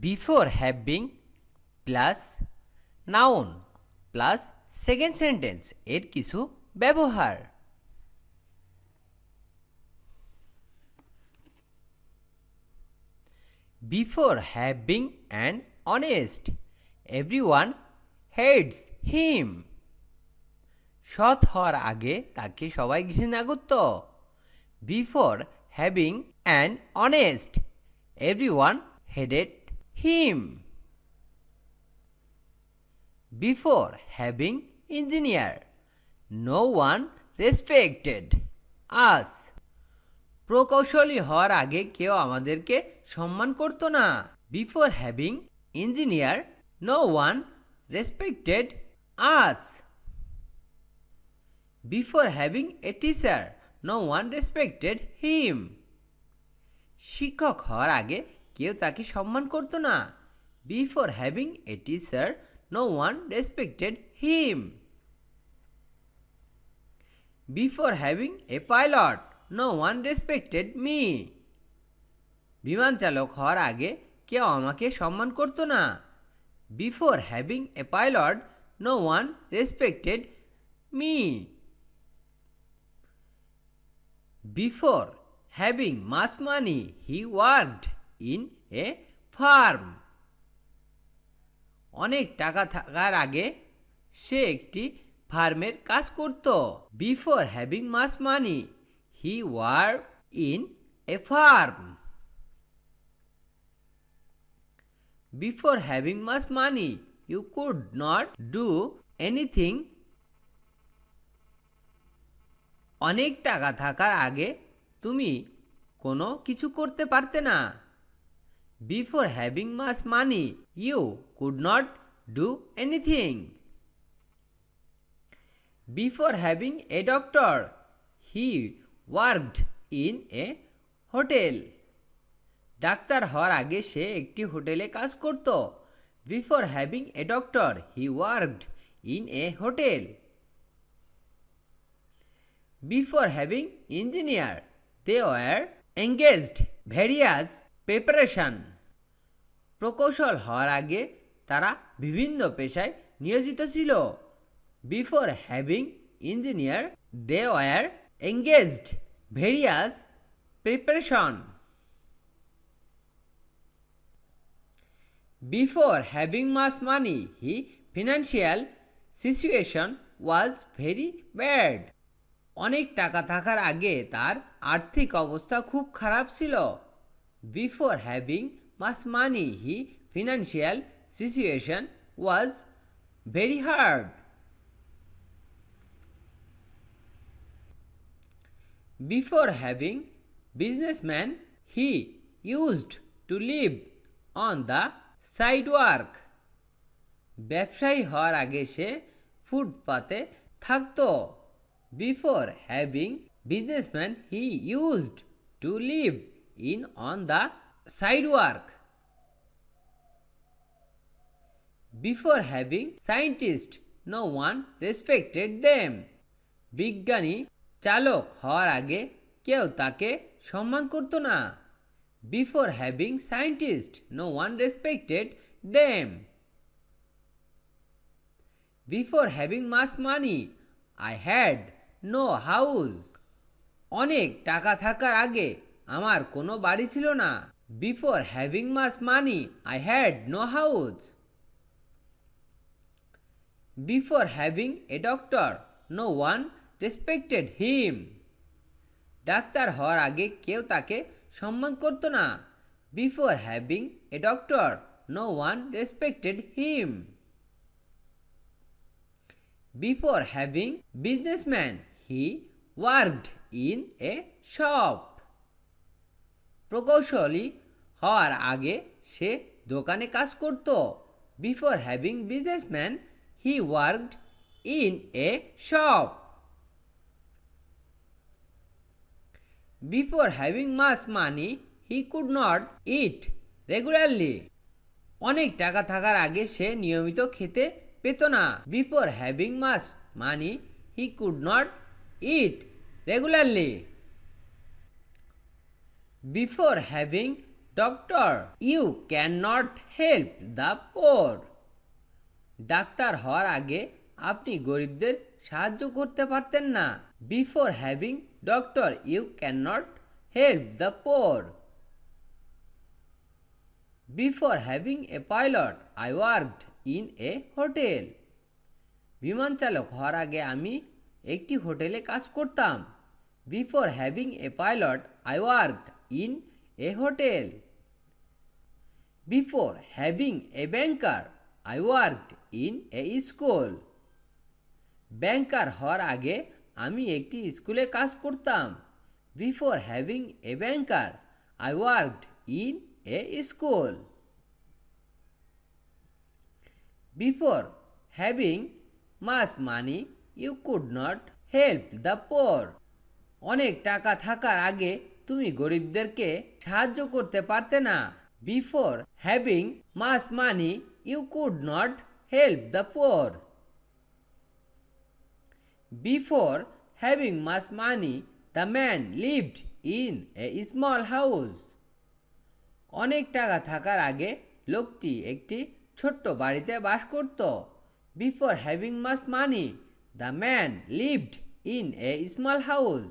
Before having plus noun plus second sentence এর কিছু ব্যবহার। Before having an honest everyone hates him. সৎ হওয়ার আগে তাকে সবাই ঘৃণা করত। Before having an honest everyone hated him. Before having engineer no one respected us. প্রকৌশলী হওয়ার আগে কেউ আমাদেরকে সম্মান করতো না। Before having engineer no one respected us. Before having a teacher no one respected him. শিক্ষক হওয়ার আগে কেউ তাকে সম্মান করতো না। Before having a teacher no one respected him. Before having a pilot no one respected me. বিমান চালক হওয়ার আগে কেউ আমাকে সম্মান করতো না। Before having a pilot no one respected me. Before having much money he worked in a firm. অনেক টাকা থাকার আগে সে একটি ফার্মের কাজ করত। Before having much money he worked in a firm. Before having much money you could not do anything. অনেক টাকা থাকার আগে তুমি কোনো কিছু করতে পারতে না। Before having much money you could not do anything. Before having a doctor he worked in a hotel. ডাক্তার হওয়ার আগে সে একটি হোটেলে কাজ করত। Before having a doctor he worked in a hotel. Before having engineer they were engaged various preparation. প্রকৌশল হওয়ার আগে তারা বিভিন্ন পেশায় নিয়োজিত ছিল। Before having engineer they were engaged various preparation. Before having much money he financial situation was very bad. অনেক টাকা থাকার আগে তার আর্থিক অবস্থা খুব খারাপ ছিল। Before having much money he financial situation was very hard. Before having businessman he used to live on the sidewalk. ব্যবসায়ী হওয়ার আগে সে ফুটপাতে থাকতো। Before having businessman he used to live in on the sidewalk. Before having scientist no one respected them. বিজ্ঞানী চালক হওয়ার আগে কেউ তাকে সম্মান করতো না। Before having scientist no one respected them. Before having much money I had no house. অনেক টাকা থাকার আগে আমার কোনো বাড়ি ছিল না। Before having much money I had no house. Before having a doctor no one respected him. ডাক্তার হওয়ার আগে কেউ তাকে সম্মান করতো না। Before having a doctor no one respected him. Before having businessman he worked in a shop. প্রকৌশলী হওয়ার আগে সে দোকানে কাজ করত। Before having businessman he worked in a shop. Before having much money he could not eat regularly. অনেক টাকা থাকার আগে সে নিয়মিত খেতে পেত না। Before having much money he could not eat regularly. Before having doctor you can not help the poor. Doctor হওয়ার আগে আপনি গরিবদের সাহায্য করতে পারতেন না। Before having doctor you can not help the poor. Before having a pilot I worked in a hotel. বিমান চালক হওয়ার আগে আমি একটি হোটেলে কাজ করতাম। Before having a pilot I worked in a hotel. Before having a banker I worked in a school. Banker হওয়ার আগে আমি একটি স্কুলে কাজ করতাম। Before having a banker I worked in a school. Before having much money you could not help the poor. অনেক টাকা থাকার আগে তুমি গরিবদেরকে সাহায্য করতে পারতে না। Before having much money you could not help the poor. Before having much money the man lived in a small house. অনেক টাকা থাকার আগে লোকটি একটি ছোট্ট বাড়িতে বাস করত। Before having much money the man lived in a small house.